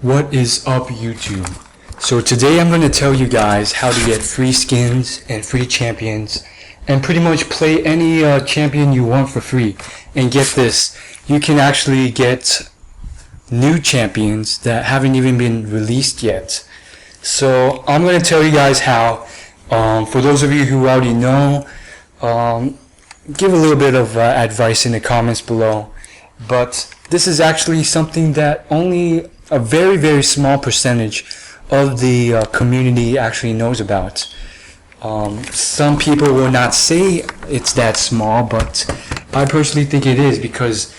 What is up, YouTube? So today I'm going to tell you guys how to get free skins and free champions and pretty much play any champion you want for free. And get this, you can actually get new champions that haven't even been released yet. So I'm going to tell you guys how. For those of you who already know, give a little bit of advice in the comments below. But this is actually something that only a very small percentage of the community actually knows about. Some people will not say it's that small, but I personally think it is because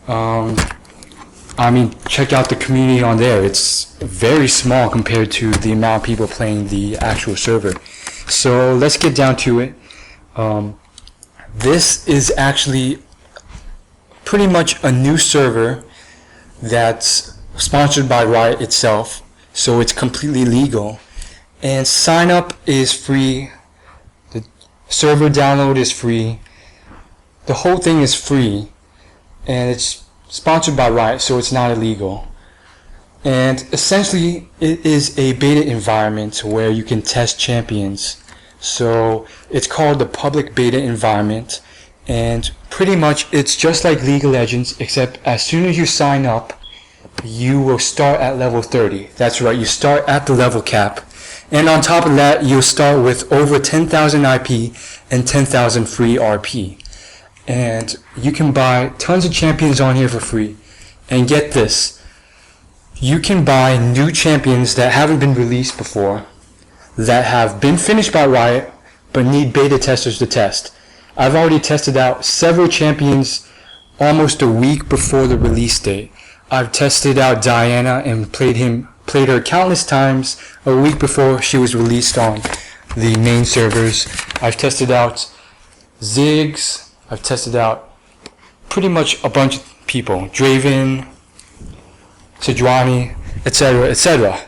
I mean, check out the community on there. It's very small compared to the amount of people playing the actual server. So let's get down to it. This is actually pretty much a new server that's sponsored by Riot itself, so it's completely legal, and sign up is free, the server download is free, the whole thing is free, and it's sponsored by Riot, so it's not illegal. And essentially it is a beta environment where you can test champions. So it's called the public beta environment, and pretty much it's just like League of Legends, except as soon as you sign up you will start at level 30. That's right, you start at the level cap, and on top of that you'll start with over 10,000 IP and 10,000 free RP, and you can buy tons of champions on here for free. And get this, you can buy new champions that haven't been released before, that have been finished by Riot but need beta testers to test. I've already tested out several champions almost a week before the release date. I've tested out Diana and played her countless times a week before she was released on the main servers. I've tested out Ziggs. I've tested out pretty much a bunch of people, Draven, Sejuani, etc.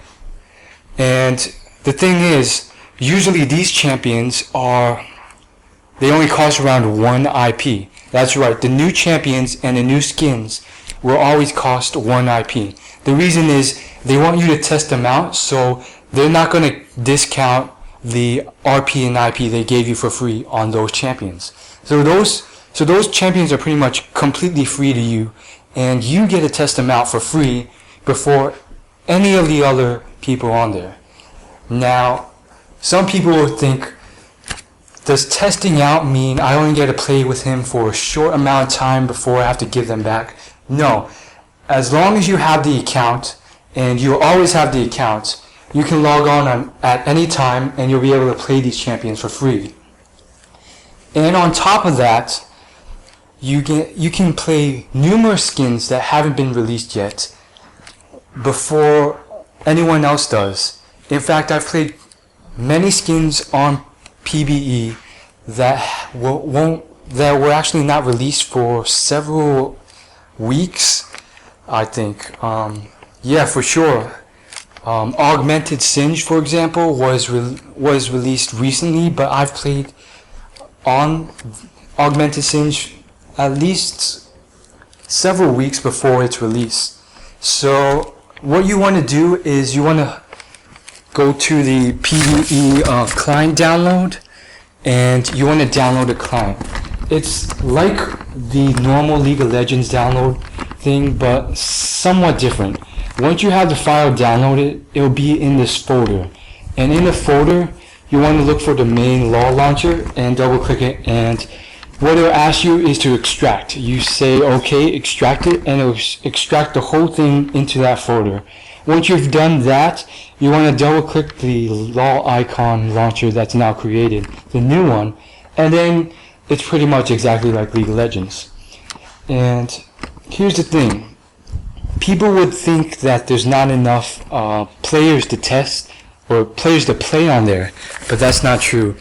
And the thing is, usually these champions they only cost around 1 IP. That's right, the new champions and the new skins will always cost 1 IP. The reason is they want you to test them out, so they're not going to discount the RP and IP they gave you for free on those champions. So those champions are pretty much completely free to you, and you get to test them out for free before any of the other people on there. Now, some people will think, does testing out mean I only get to play with him for a short amount of time before I have to give them back? No. As long as you have the account, and you'll always have the account, you can log on at any time and you'll be able to play these champions for free. And on top of that, you can play numerous skins that haven't been released yet before anyone else does. In fact, I've played many skins on PBE that were actually not released for several weeks, I think. Yeah, for sure. Augmented Singe, for example, was released recently, but I've played on Augmented Singe at least several weeks before its release. So what you want to do is you want to go to the PBE client download, and you want to download a client. It's like the normal League of Legends download thing, but somewhat different. Once you have the file downloaded, it will be in this folder, and in the folder you want to look for the main LOL launcher and double click it, and what it will ask you is to extract. You say okay, extract it, and it will extract the whole thing into that folder. Once you've done that, you want to double click the LOL icon launcher that's now created, the new one, and then it's pretty much exactly like League of Legends. And here's the thing, people would think that there's not enough players to test or players to play on there, but that's not true.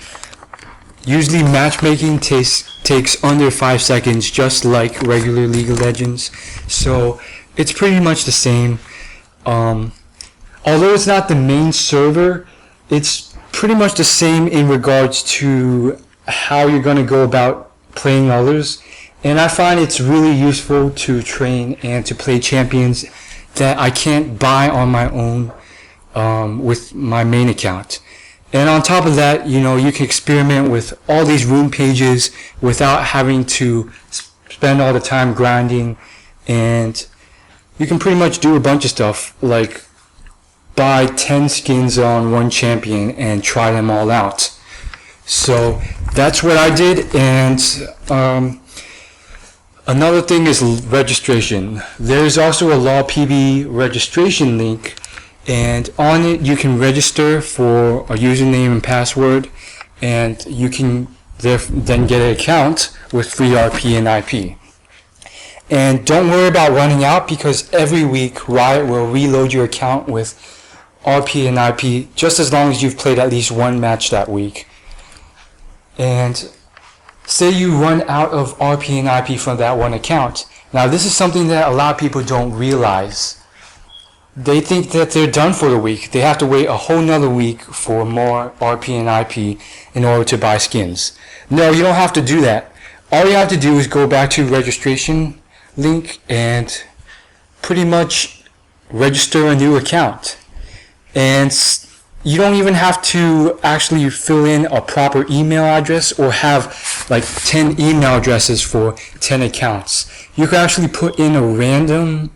Usually matchmaking takes under 5 seconds, just like regular League of Legends, so it's pretty much the same. Although it's not the main server, it's pretty much the same in regards to how you're going to go about playing others, and I find it's really useful to train and to play champions that I can't buy on my own with my main account. And on top of that, you know, you can experiment with all these room pages without having to spend all the time grinding, and you can pretty much do a bunch of stuff like buy 10 skins on one champion and try them all out. So that's what I did. And another thing is registration. There's also a LawPB registration link, and on it you can register for a username and password, and you can then get an account with free RP and IP. And don't worry about running out, because every week Riot will reload your account with RP and IP just as long as you've played at least one match that week. And say you run out of RP and IP from that one account. Now this is something that a lot of people don't realize. They think that they're done for the week. They have to wait a whole nother week for more RP and IP in order to buy skins. No, you don't have to do that. All you have to do is go back to registration link and pretty much register a new account. And you don't even have to actually fill in a proper email address or have like 10 email addresses for 10 accounts. You can actually put in a random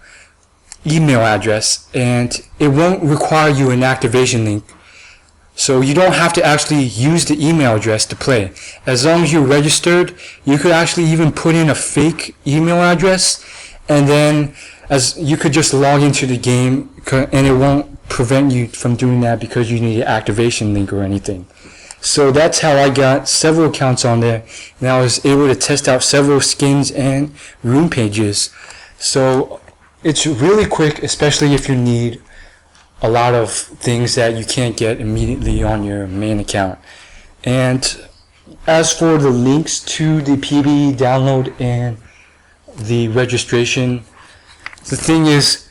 email address and it won't require you an activation link. So you don't have to actually use the email address to play. As long as you're registered, you could actually even put in a fake email address, and then as you could just log into the game, and it won't prevent you from doing that because you need an activation link or anything. So that's how I got several accounts on there, and I was able to test out several skins and room pages. So it's really quick, especially if you need a lot of things that you can't get immediately on your main account. And as for the links to the PBE download and the registration, the thing is,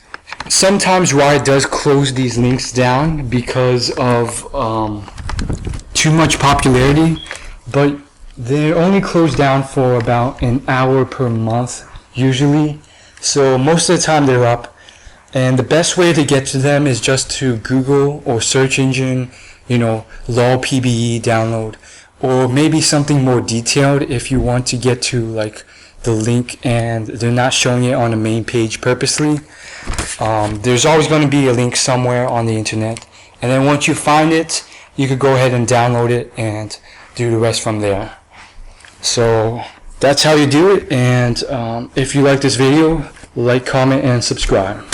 sometimes Riot does close these links down because of too much popularity, but they're only closed down for about an hour per month usually. So most of the time they're up, and the best way to get to them is just to Google or search engine, you know, LawPBE download, or maybe something more detailed if you want to get to like the link and they're not showing it on the main page purposely. There's always going to be a link somewhere on the internet, and then once you find it, you could go ahead and download it and do the rest from there. So that's how you do it. And if you like this video, like, comment, and subscribe.